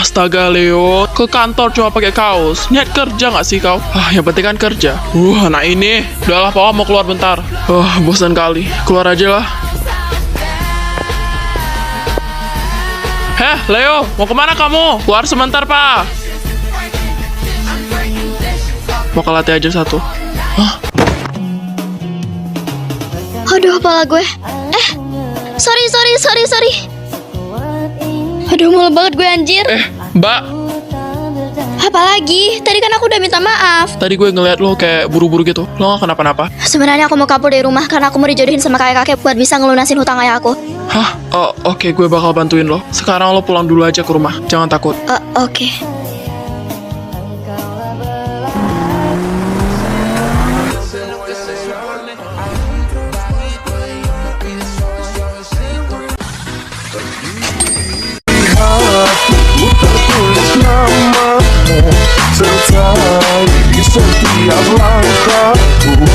Astaga Leo, ke kantor cuma pakai kaos. Niat kerja nggak sih kau? Yang penting kan kerja. Anak ini. Udahlah, Papa mau keluar bentar. Bosan kali. Keluar aja lah. Leo, mau kemana kamu? Keluar sebentar, Pak. Mau ke latte aja satu. Aduh, kepala gue. Sorry. Aduh, malu banget gue anjir. Mbak. Apalagi? Tadi kan aku udah minta maaf. Tadi gue ngeliat lo kayak buru-buru gitu. Lo gak kenapa-napa? Sebenarnya aku mau kabur dari rumah karena aku mau dijodohin sama kakek-kakek buat bisa ngelunasin hutang ayah aku. Oke, gue bakal bantuin lo. Sekarang lo pulang dulu aja ke rumah. Jangan takut. Oke. Ku tertulis namamu serta di setiap langkahku.